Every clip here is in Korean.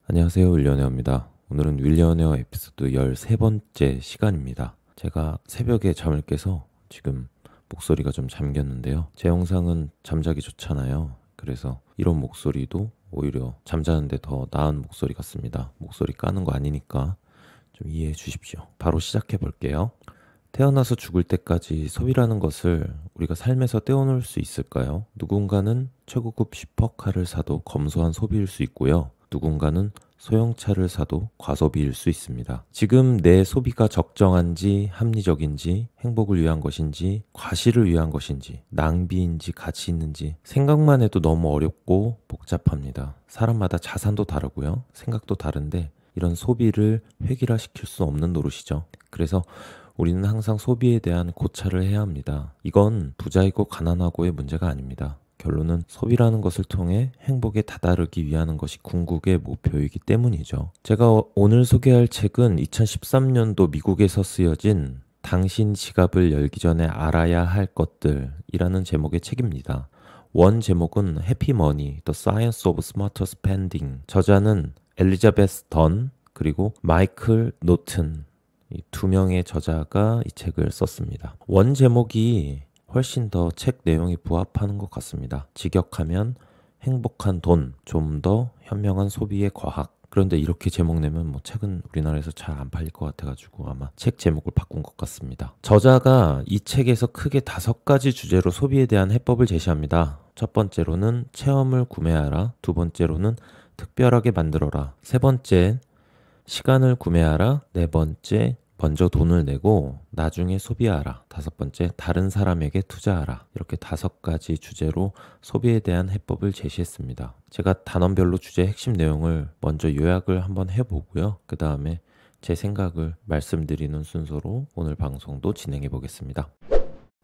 안녕하세요, 윌리언웨어입니다. 오늘은 윌리언웨어 에피소드 13번째 시간입니다. 제가 새벽에 잠을 깨서 지금 목소리가 좀 잠겼는데요. 제 영상은 잠자기 좋잖아요. 그래서 이런 목소리도 오히려 잠자는데 더 나은 목소리 같습니다. 목소리 까는 거 아니니까 좀 이해해 주십시오. 바로 시작해 볼게요. 태어나서 죽을 때까지 소비라는 것을 우리가 삶에서 떼어놓을 수 있을까요? 누군가는 최고급 슈퍼카를 사도 검소한 소비일 수 있고요. 누군가는 소형차를 사도 과소비일 수 있습니다. 지금 내 소비가 적정한지 합리적인지 행복을 위한 것인지 과시를 위한 것인지 낭비인지 가치 있는지 생각만 해도 너무 어렵고 복잡합니다. 사람마다 자산도 다르고요. 생각도 다른데 이런 소비를 획일화시킬 수 없는 노릇이죠. 그래서 우리는 항상 소비에 대한 고찰을 해야 합니다. 이건 부자이고 가난하고의 문제가 아닙니다. 결론은 소비라는 것을 통해 행복에 다다르기 위한 것이 궁극의 목표이기 때문이죠. 제가 오늘 소개할 책은 2013년도 미국에서 쓰여진 당신 지갑을 열기 전에 알아야 할 것들이라는 제목의 책입니다. 원 제목은 해피머니, The Science of Smarter Spending. 저자는 엘리자베스 던 그리고 마이클 노튼, 이 두 명의 저자가 이 책을 썼습니다. 원 제목이 훨씬 더 책 내용이 부합하는 것 같습니다. 직역하면 행복한 돈, 좀 더 현명한 소비의 과학. 그런데 이렇게 제목 내면 책은 우리나라에서 잘 안 팔릴 것 같아가지고 아마 책 제목을 바꾼 것 같습니다. 저자가 이 책에서 크게 5가지 주제로 소비에 대한 해법을 제시합니다. 첫 번째로는 체험을 구매하라. 두 번째로는 특별하게 만들어라. 세 번째, 시간을 구매하라. 네 번째, 먼저 돈을 내고 나중에 소비하라. 다섯 번째, 다른 사람에게 투자하라. 이렇게 5가지 주제로 소비에 대한 해법을 제시했습니다. 제가 단원별로 주제 핵심 내용을 먼저 요약을 한번 해보고요. 그 다음에 제 생각을 말씀드리는 순서로 오늘 방송도 진행해 보겠습니다.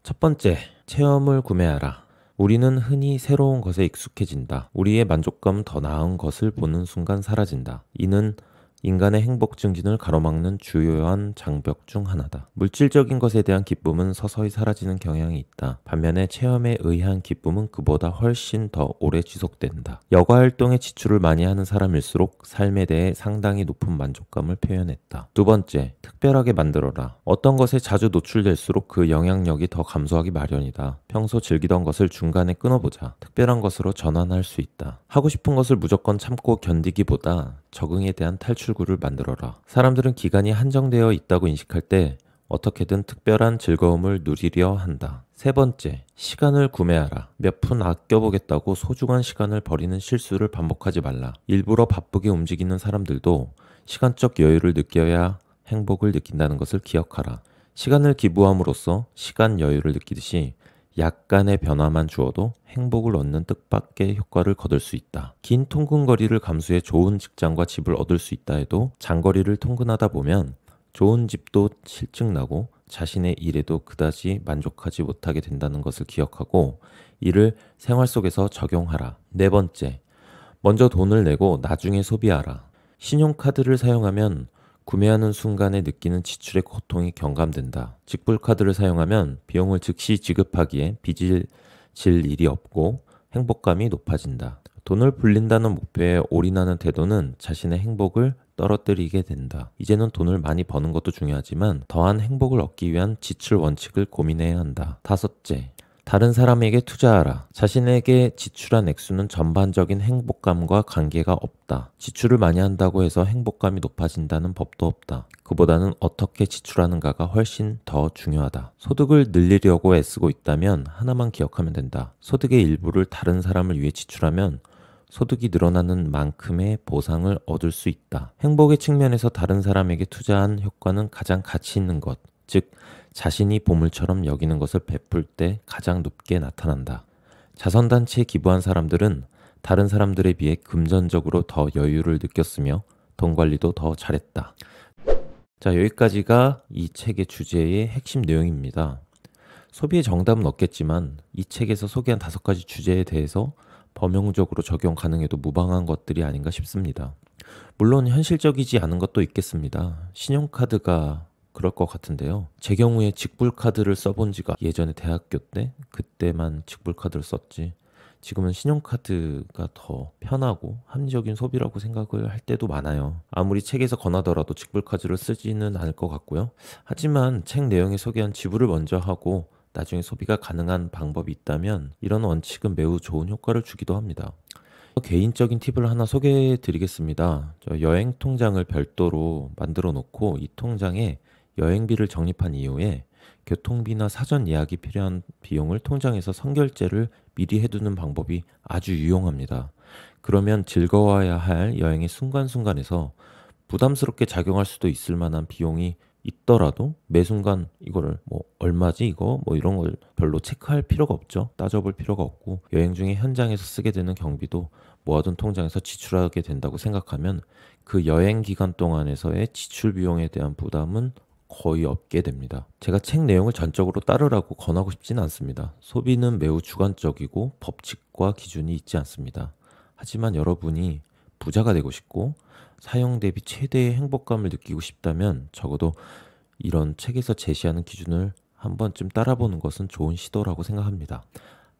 첫 번째, 체험을 구매하라. 우리는 흔히 새로운 것에 익숙해진다. 우리의 만족감은 더 나은 것을 보는 순간 사라진다. 이는 인간의 행복 증진을 가로막는 주요한 장벽 중 하나다. 물질적인 것에 대한 기쁨은 서서히 사라지는 경향이 있다. 반면에 체험에 의한 기쁨은 그보다 훨씬 더 오래 지속된다. 여가 활동에 지출을 많이 하는 사람일수록 삶에 대해 상당히 높은 만족감을 표현했다. 두 번째, 특별하게 만들어라. 어떤 것에 자주 노출될수록 그 영향력이 더 감소하기 마련이다. 평소 즐기던 것을 중간에 끊어보자. 특별한 것으로 전환할 수 있다. 하고 싶은 것을 무조건 참고 견디기보다 적응에 대한 탈출구를 만들어라. 사람들은 기간이 한정되어 있다고 인식할 때 어떻게든 특별한 즐거움을 누리려 한다. 세 번째, 시간을 구매하라. 몇 푼 아껴보겠다고 소중한 시간을 버리는 실수를 반복하지 말라. 일부러 바쁘게 움직이는 사람들도 시간적 여유를 느껴야 행복을 느낀다는 것을 기억하라. 시간을 기부함으로써 시간 여유를 느끼듯이 약간의 변화만 주어도 행복을 얻는 뜻밖의 효과를 거둘 수 있다. 긴 통근 거리를 감수해 좋은 직장과 집을 얻을 수 있다 해도 장거리를 통근하다 보면 좋은 집도 실증나고 자신의 일에도 그다지 만족하지 못하게 된다는 것을 기억하고 이를 생활 속에서 적용하라. 네 번째, 먼저 돈을 내고 나중에 소비하라. 신용카드를 사용하면 구매하는 순간에 느끼는 지출의 고통이 경감된다. 직불카드를 사용하면 비용을 즉시 지급하기에 빚을 질 일이 없고 행복감이 높아진다. 돈을 불린다는 목표에 올인하는 태도는 자신의 행복을 떨어뜨리게 된다. 이제는 돈을 많이 버는 것도 중요하지만 더한 행복을 얻기 위한 지출 원칙을 고민해야 한다. 다섯째, 다른 사람에게 투자하라. 자신에게 지출한 액수는 전반적인 행복감과 관계가 없다. 지출을 많이 한다고 해서 행복감이 높아진다는 법도 없다. 그보다는 어떻게 지출하는가가 훨씬 더 중요하다. 소득을 늘리려고 애쓰고 있다면 하나만 기억하면 된다. 소득의 일부를 다른 사람을 위해 지출하면 소득이 늘어나는 만큼의 보상을 얻을 수 있다. 행복의 측면에서 다른 사람에게 투자한 효과는 가장 가치 있는 것, 즉 자신이 보물처럼 여기는 것을 베풀 때 가장 높게 나타난다. 자선단체에 기부한 사람들은 다른 사람들에 비해 금전적으로 더 여유를 느꼈으며 돈 관리도 더 잘했다. 자, 여기까지가 이 책의 주제의 핵심 내용입니다. 소비의 정답은 없겠지만 이 책에서 소개한 5가지 주제에 대해서 범용적으로 적용 가능해도 무방한 것들이 아닌가 싶습니다. 물론 현실적이지 않은 것도 있겠습니다. 신용카드가 그럴 것 같은데요. 제 경우에 직불카드를 써본 지가 예전에 대학교 때 그때만 직불카드를 썼지 지금은 신용카드가 더 편하고 합리적인 소비라고 생각을 할 때도 많아요. 아무리 책에서 권하더라도 직불카드를 쓰지는 않을 것 같고요. 하지만 책 내용에 소개한 지불을 먼저 하고 나중에 소비가 가능한 방법이 있다면 이런 원칙은 매우 좋은 효과를 주기도 합니다. 개인적인 팁을 하나 소개해 드리겠습니다. 여행 통장을 별도로 만들어 놓고 이 통장에 여행비를 적립한 이후에 교통비나 사전 예약이 필요한 비용을 통장에서 선결제를 미리 해두는 방법이 아주 유용합니다. 그러면 즐거워야 할 여행의 순간순간에서 부담스럽게 작용할 수도 있을 만한 비용이 있더라도 매 순간 이거를 뭐 얼마지 이거 뭐 이런 걸 별로 체크할 필요가 없죠. 따져볼 필요가 없고 여행 중에 현장에서 쓰게 되는 경비도 모아둔 통장에서 지출하게 된다고 생각하면 그 여행 기간 동안에서의 지출 비용에 대한 부담은 거의 없게 됩니다. 제가 책 내용을 전적으로 따르라고 권하고 싶지는 않습니다. 소비는 매우 주관적이고 법칙과 기준이 있지 않습니다. 하지만 여러분이 부자가 되고 싶고 사용 대비 최대의 행복감을 느끼고 싶다면 적어도 이런 책에서 제시하는 기준을 한 번쯤 따라보는 것은 좋은 시도라고 생각합니다.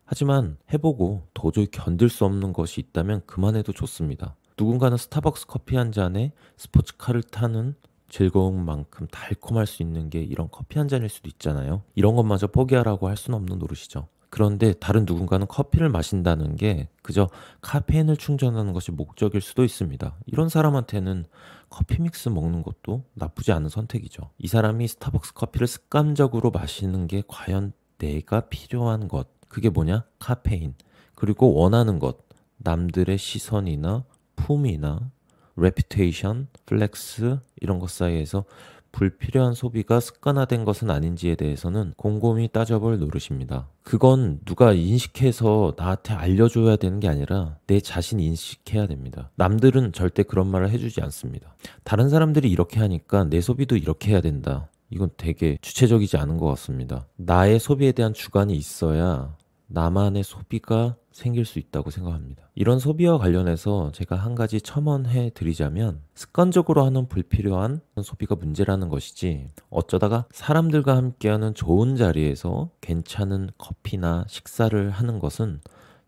하지만 해보고 도저히 견딜 수 없는 것이 있다면 그만해도 좋습니다. 누군가는 스타벅스 커피 한 잔에 스포츠카를 타는 즐거움만큼 달콤할 수 있는 게 이런 커피 한 잔일 수도 있잖아요. 이런 것마저 포기하라고 할 수는 없는 노릇이죠. 그런데 다른 누군가는 커피를 마신다는 게 그저 카페인을 충전하는 것이 목적일 수도 있습니다. 이런 사람한테는 커피 믹스 먹는 것도 나쁘지 않은 선택이죠. 이 사람이 스타벅스 커피를 습관적으로 마시는 게 과연 내가 필요한 것, 그게 뭐냐? 카페인. 그리고 원하는 것, 남들의 시선이나 품이나 레퓨테이션, 플렉스 이런 것 사이에서 불필요한 소비가 습관화된 것은 아닌지에 대해서는 곰곰이 따져볼 노릇입니다. 그건 누가 인식해서 나한테 알려줘야 되는 게 아니라 내 자신이 인식해야 됩니다. 남들은 절대 그런 말을 해주지 않습니다. 다른 사람들이 이렇게 하니까 내 소비도 이렇게 해야 된다. 이건 되게 주체적이지 않은 것 같습니다. 나의 소비에 대한 주관이 있어야 나만의 소비가 생길 수 있다고 생각합니다. 이런 소비와 관련해서 제가 한 가지 첨언해 드리자면 습관적으로 하는 불필요한 소비가 문제라는 것이지 어쩌다가 사람들과 함께하는 좋은 자리에서 괜찮은 커피나 식사를 하는 것은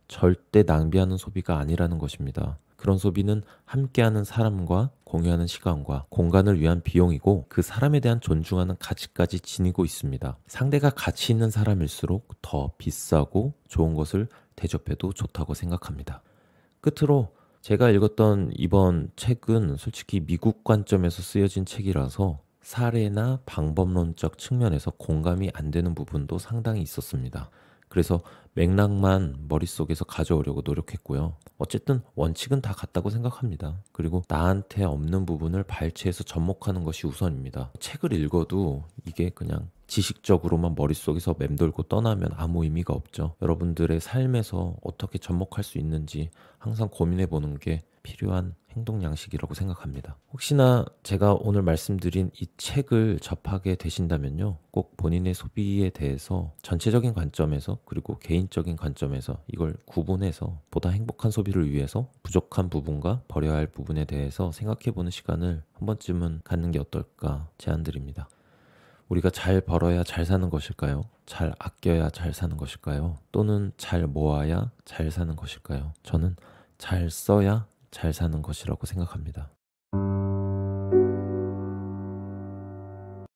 절대 낭비하는 소비가 아니라는 것입니다. 그런 소비는 함께하는 사람과 공유하는 시간과 공간을 위한 비용이고 그 사람에 대한 존중하는 가치까지 지니고 있습니다. 상대가 가치 있는 사람일수록 더 비싸고 좋은 것을 대접해도 좋다고 생각합니다. 끝으로 제가 읽었던 이번 책은 솔직히 미국 관점에서 쓰여진 책이라서 사례나 방법론적 측면에서 공감이 안 되는 부분도 상당히 있었습니다. 그래서 맥락만 머릿속에서 가져오려고 노력했고요. 어쨌든 원칙은 다 같다고 생각합니다. 그리고 나한테 없는 부분을 발췌해서 접목하는 것이 우선입니다. 책을 읽어도 이게 그냥 지식적으로만 머릿속에서 맴돌고 떠나면 아무 의미가 없죠. 여러분들의 삶에서 어떻게 접목할 수 있는지 항상 고민해 보는 게 필요한 행동 양식이라고 생각합니다. 혹시나 제가 오늘 말씀드린 이 책을 접하게 되신다면요. 꼭 본인의 소비에 대해서 전체적인 관점에서 그리고 개인적인 관점에서 이걸 구분해서 보다 행복한 소비를 위해서 부족한 부분과 버려야 할 부분에 대해서 생각해보는 시간을 한 번쯤은 갖는 게 어떨까 제안드립니다. 우리가 잘 벌어야 잘 사는 것일까요? 잘 아껴야 잘 사는 것일까요? 또는 잘 모아야 잘 사는 것일까요? 저는 잘 써야 잘 사는 것이라고 생각합니다.